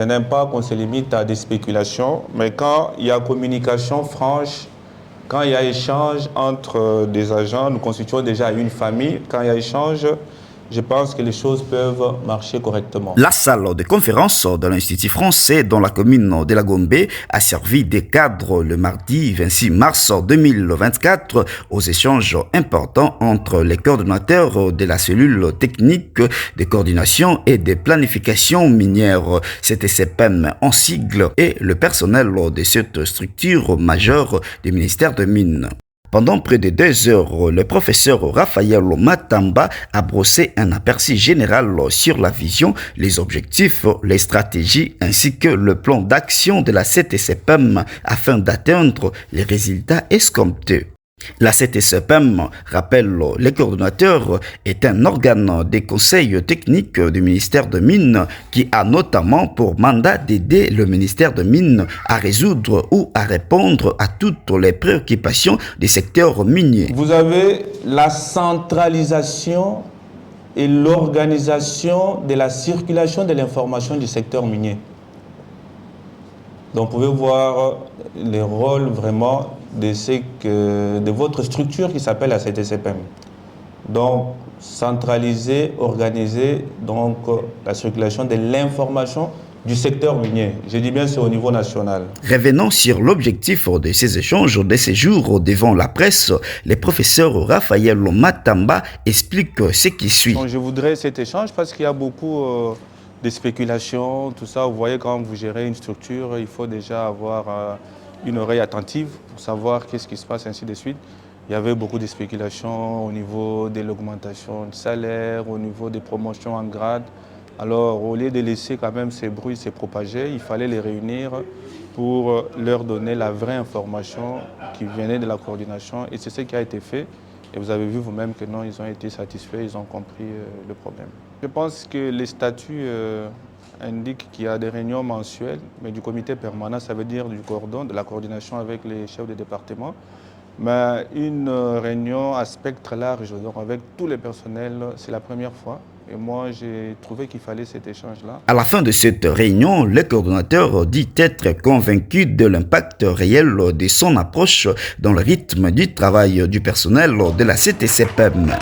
Je n'aime pas qu'on se limite à des spéculations, mais quand il y a communication franche, quand il y a échange entre des agents, nous constituons déjà une famille. Quand il y a échange, je pense que les choses peuvent marcher correctement. La salle de conférence de l'Institut français dans la commune de la Gombe a servi de cadre le mardi 26 mars 2024 aux échanges importants entre les coordonnateurs de la cellule technique de coordination et de planification minière, CTCPM en sigle, et le personnel de cette structure majeure du ministère des Mines. Pendant près de 2 heures, le professeur Raphaël Matamba a brossé un aperçu général sur la vision, les objectifs, les stratégies ainsi que le plan d'action de la CTCPM afin d'atteindre les résultats escomptés. La CTCPM, rappelle les coordonnateurs, est un organe des conseils techniques du ministère des Mines qui a notamment pour mandat d'aider le ministère des Mines à résoudre ou à répondre à toutes les préoccupations des secteurs miniers. Vous avez la centralisation et l'organisation de la circulation de l'information du secteur minier. Donc vous pouvez voir les rôles vraiment de votre structure qui s'appelle la CTCPM. Donc centraliser, organiser donc, la circulation de l'information du secteur minier. Je dis bien c'est au niveau national. Revenons sur l'objectif de ces échanges de ces jours devant la presse. Le professeur Raphaël Matamba explique ce qui suit. Donc, je voudrais cet échange parce qu'il y a beaucoup de spéculations, tout ça. Vous voyez, quand vous gérez une structure, il faut déjà avoir une oreille attentive pour savoir qu'est-ce qui se passe, ainsi de suite. Il y avait beaucoup de spéculations au niveau de l'augmentation de salaire, au niveau des promotions en grade. Alors, au lieu de laisser quand même ces bruits se propager, il fallait les réunir pour leur donner la vraie information qui venait de la coordination. Et c'est ce qui a été fait. Et vous avez vu vous-même que non, ils ont été satisfaits, ils ont compris le problème. Je pense que les statuts indiquent qu'il y a des réunions mensuelles, mais du comité permanent, ça veut dire du cordon, de la coordination avec les chefs de département. Mais une réunion à spectre large, donc avec tous les personnels, c'est la première fois. Et moi, j'ai trouvé qu'il fallait cet échange-là. À la fin de cette réunion, le coordonnateur dit être convaincu de l'impact réel de son approche dans le rythme du travail du personnel de la CTCPM.